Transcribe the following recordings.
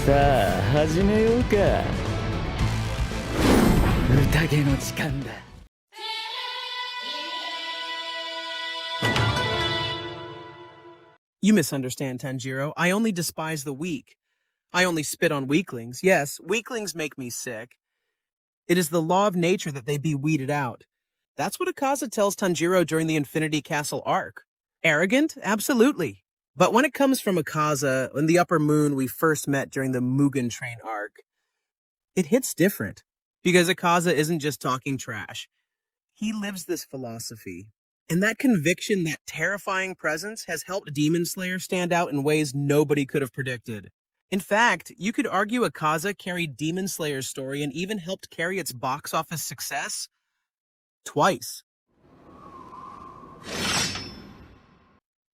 さあ始めようか。宴の時間だ。You misunderstand, Tanjiro. I only despise the weak. I only spit on weaklings. Yes, weaklings make me sick. It is the law of nature that they be weeded out. That's what Akaza tells Tanjiro during the Infinity Castle arc. Arrogant? Absolutely. But when it comes from Akaza, in the Upper Moon we first met during the Mugen Train arc, it hits different. Because Akaza isn't just talking trash. He lives this philosophy. And that conviction, that terrifying presence, has helped Demon Slayer stand out in ways nobody could have predicted. In fact, you could argue Akaza carried Demon Slayer's story and even helped carry its box office success twice.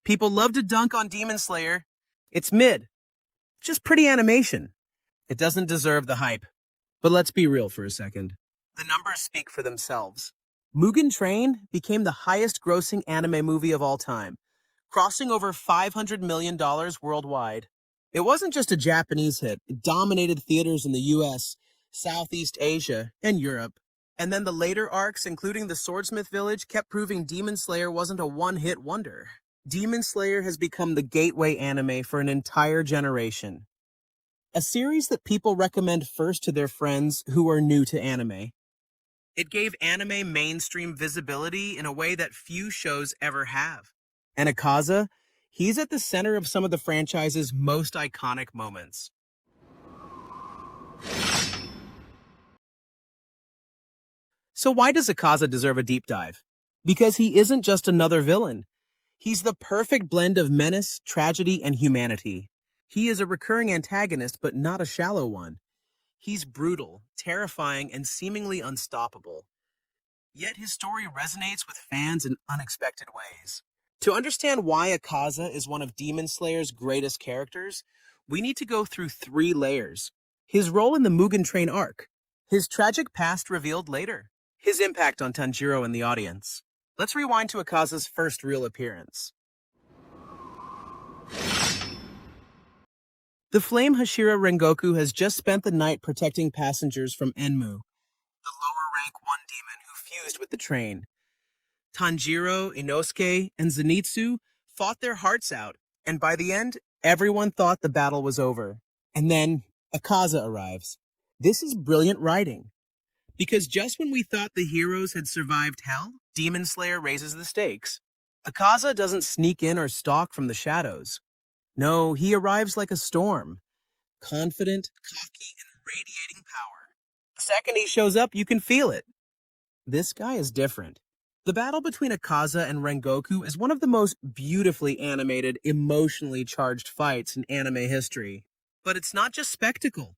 People love to dunk on Demon Slayer. It's mid. Just pretty animation. It doesn't deserve the hype. But let's be real for a second. The numbers speak for themselves. Mugen Train became the highest-grossing anime movie of all time, crossing over $500 million worldwide. It wasn't just a Japanese hit. It dominated theaters in the US, Southeast Asia, and Europe. And then the later arcs, including the Swordsmith Village, kept proving Demon Slayer wasn't a one-hit wonder. Demon Slayer has become the gateway anime for an entire generation. A series that people recommend first to their friends who are new to anime. It gave anime mainstream visibility in a way that few shows ever have. And Akaza, he's at the center of some of the franchise's most iconic moments. So why does Akaza deserve a deep dive? Because he isn't just another villain. He's the perfect blend of menace, tragedy, and humanity. He is a recurring antagonist, but not a shallow one. He's brutal, terrifying, and seemingly unstoppable. Yet his story resonates with fans in unexpected ways. To understand why Akaza is one of Demon Slayer's greatest characters, we need to go through 3 layers. His role in the Mugen Train arc, his tragic past revealed later, his impact on Tanjiro and the audience. Let's rewind to Akaza's first real appearance. The Flame Hashira Rengoku has just spent the night protecting passengers from Enmu, the lower-rank one demon who fused with the train. Tanjiro, Inosuke, and Zenitsu fought their hearts out, and by the end, everyone thought the battle was over. And then, Akaza arrives. This is brilliant writing. Because just when we thought the heroes had survived hell, Demon Slayer raises the stakes. Akaza doesn't sneak in or stalk from the shadows. No, he arrives like a storm, confident, cocky, and radiating power. The second he shows up, you can feel it. This guy is different. The battle between Akaza and Rengoku is one of the most beautifully animated, emotionally charged fights in anime history. But it's not just spectacle.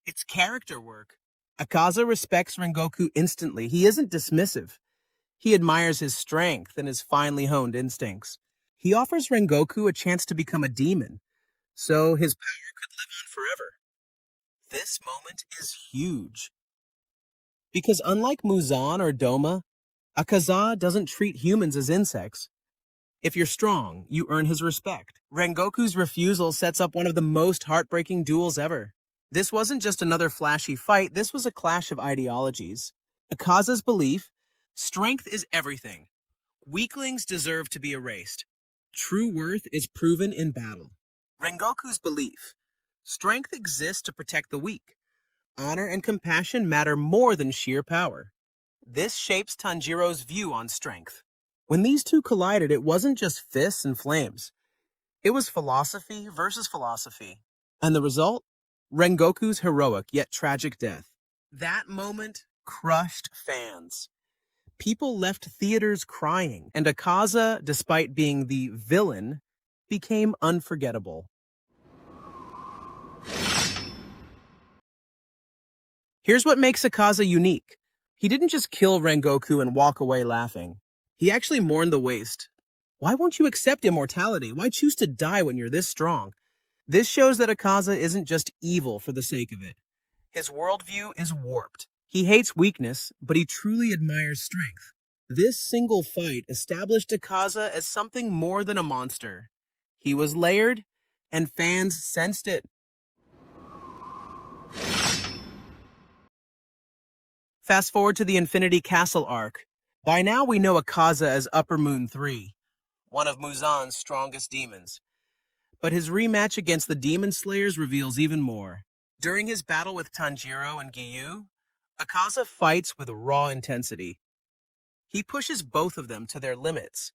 It's character work. Akaza respects Rengoku instantly. He isn't dismissive. He admires his strength and his finely honed instincts. He offers Rengoku a chance to become a demon, so his power could live on forever. This moment is huge. Because unlike Muzan or Doma, Akaza doesn't treat humans as insects. If you're strong, you earn his respect. Rengoku's refusal sets up one of the most heartbreaking duels ever. This wasn't just another flashy fight, this was a clash of ideologies. Akaza's belief, strength is everything. Weaklings deserve to be erased. True worth is proven in battle. Rengoku's belief, strength exists to protect the weak. Honor and compassion matter more than sheer power. This shapes Tanjiro's view on strength. When these two collided, it wasn't just fists and flames. It was philosophy versus philosophy. And the result? Rengoku's heroic yet tragic death. That moment crushed fans. People left theaters crying, and Akaza, despite being the villain, became unforgettable. Here's what makes Akaza unique. He didn't just kill Rengoku and walk away laughing. He actually mourned the waste. Why won't you accept immortality? Why choose to die when you're this strong? This shows that Akaza isn't just evil for the sake of it. His worldview is warped. He hates weakness, but he truly admires strength. This single fight established Akaza as something more than a monster. He was layered, and fans sensed it. Fast forward to the Infinity Castle arc. By now we know Akaza as Upper Moon 3, one of Muzan's strongest demons. But his rematch against the Demon Slayers reveals even more. During his battle with Tanjiro and Giyu, Akaza fights with raw intensity. He pushes both of them to their limits.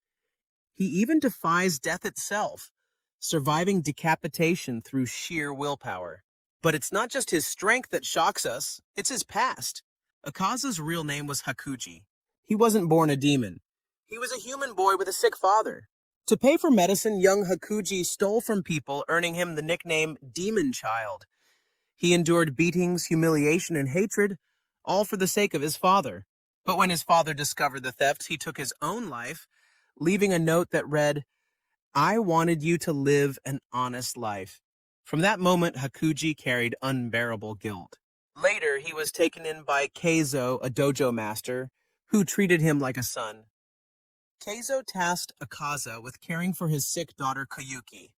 He even defies death itself, surviving decapitation through sheer willpower. But it's not just his strength that shocks us, it's his past. Akaza's real name was Hakuji. He wasn't born a demon. He was a human boy with a sick father. To pay for medicine, young Hakuji stole from people, earning him the nickname Demon Child. He endured beatings, humiliation, and hatred, all for the sake of his father. But when his father discovered the thefts, he took his own life, leaving a note that read, "I wanted you to live an honest life." From that moment, Hakuji carried unbearable guilt. Later, he was taken in by Keizo, a dojo master, who treated him like a son. Keizo tasked Akaza with caring for his sick daughter Koyuki.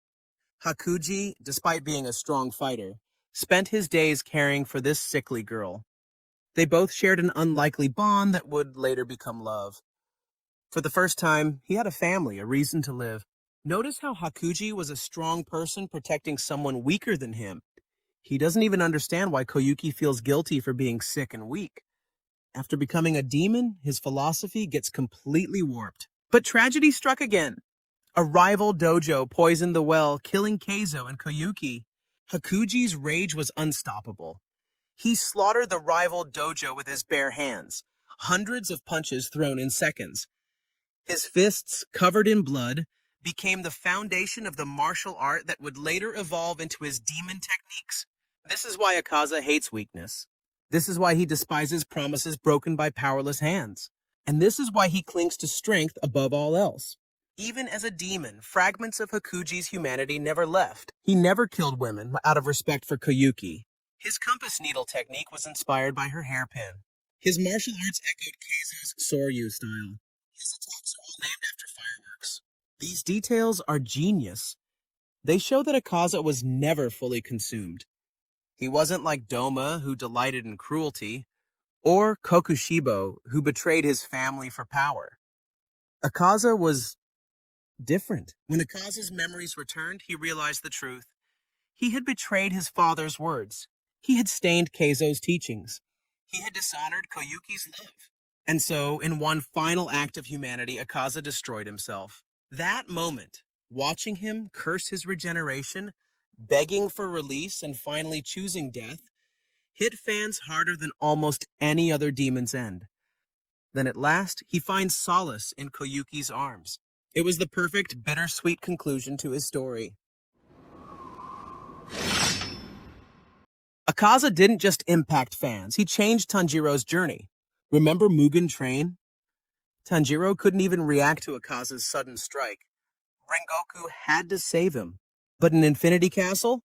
Hakuji, despite being a strong fighter, spent his days caring for this sickly girl. They both shared an unlikely bond that would later become love. For the first time, he had a family, a reason to live. Notice how Hakuji was a strong person protecting someone weaker than him. He doesn't even understand why Koyuki feels guilty for being sick and weak. After becoming a demon, his philosophy gets completely warped. But tragedy struck again. A rival dojo poisoned the well, killing Keizo and Koyuki. Hakuji's rage was unstoppable. He slaughtered the rival dojo with his bare hands, hundreds of punches thrown in seconds. His fists, covered in blood, became the foundation of the martial art that would later evolve into his demon techniques. This is why Akaza hates weakness. This is why he despises promises broken by powerless hands. And this is why he clings to strength above all else. Even as a demon, fragments of Hakuji's humanity never left. He never killed women out of respect for Koyuki. His compass needle technique was inspired by her hairpin. His martial arts echoed Keizo's Soryu style. His attacks are all named after fireworks. These details are genius. They show that Akaza was never fully consumed. He wasn't like Doma, who delighted in cruelty, or Kokushibo, who betrayed his family for power. Akaza was different. When Akaza's memories returned, he realized the truth. He had betrayed his father's words. He had stained Keizo's teachings. He had dishonored Koyuki's love. And so, in one final act of humanity, Akaza destroyed himself. That moment, watching him curse his regeneration, begging for release, and finally choosing death, hit fans harder than almost any other demon's end. Then at last, he finds solace in Koyuki's arms. It was the perfect, bittersweet conclusion to his story. Akaza didn't just impact fans, he changed Tanjiro's journey. Remember Mugen Train? Tanjiro couldn't even react to Akaza's sudden strike. Rengoku had to save him. But in Infinity Castle,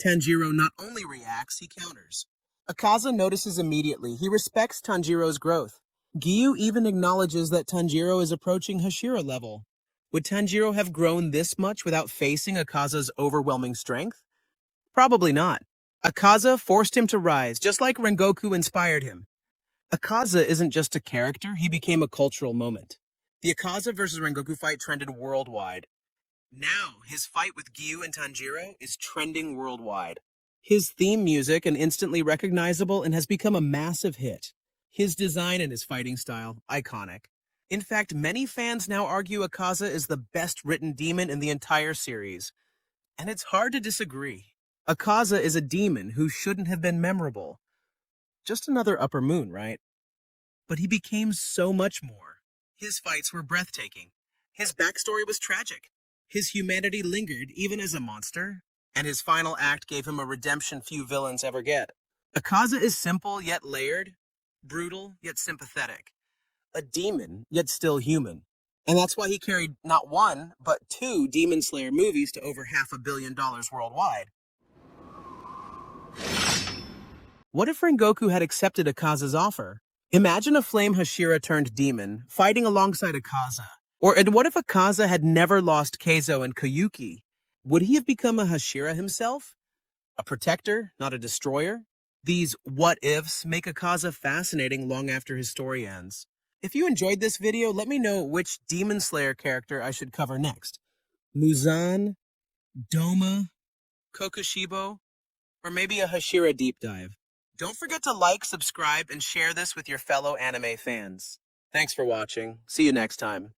Tanjiro not only reacts, he counters. Akaza notices immediately. He respects Tanjiro's growth. Giyu even acknowledges that Tanjiro is approaching Hashira level. Would Tanjiro have grown this much without facing Akaza's overwhelming strength? Probably not. Akaza forced him to rise, just like Rengoku inspired him. Akaza isn't just a character, he became a cultural moment. The Akaza versus Rengoku fight trended worldwide. Now, his fight with Giyu and Tanjiro is trending worldwide. His theme music is instantly recognizable and has become a massive hit. His design and his fighting style, iconic. In fact, many fans now argue Akaza is the best written demon in the entire series. And it's hard to disagree. Akaza is a demon who shouldn't have been memorable. Just another Upper Moon, right? But he became so much more. His fights were breathtaking. His backstory was tragic. His humanity lingered even as a monster. And his final act gave him a redemption few villains ever get. Akaza is simple yet layered, brutal yet sympathetic. A demon yet still human. And that's why he carried not one, but 2 Demon Slayer movies to over $500 million worldwide. What if Rengoku had accepted Akaza's offer? Imagine a flame Hashira turned demon, fighting alongside Akaza. And what if Akaza had never lost Keizo and Koyuki? Would he have become a Hashira himself? A protector, not a destroyer? These what-ifs make Akaza fascinating long after his story ends. If you enjoyed this video, let me know which Demon Slayer character I should cover next. Muzan, Doma, Kokushibo, or maybe a Hashira deep dive. Don't forget to like, subscribe, and share this with your fellow anime fans. Thanks for watching. See you next time.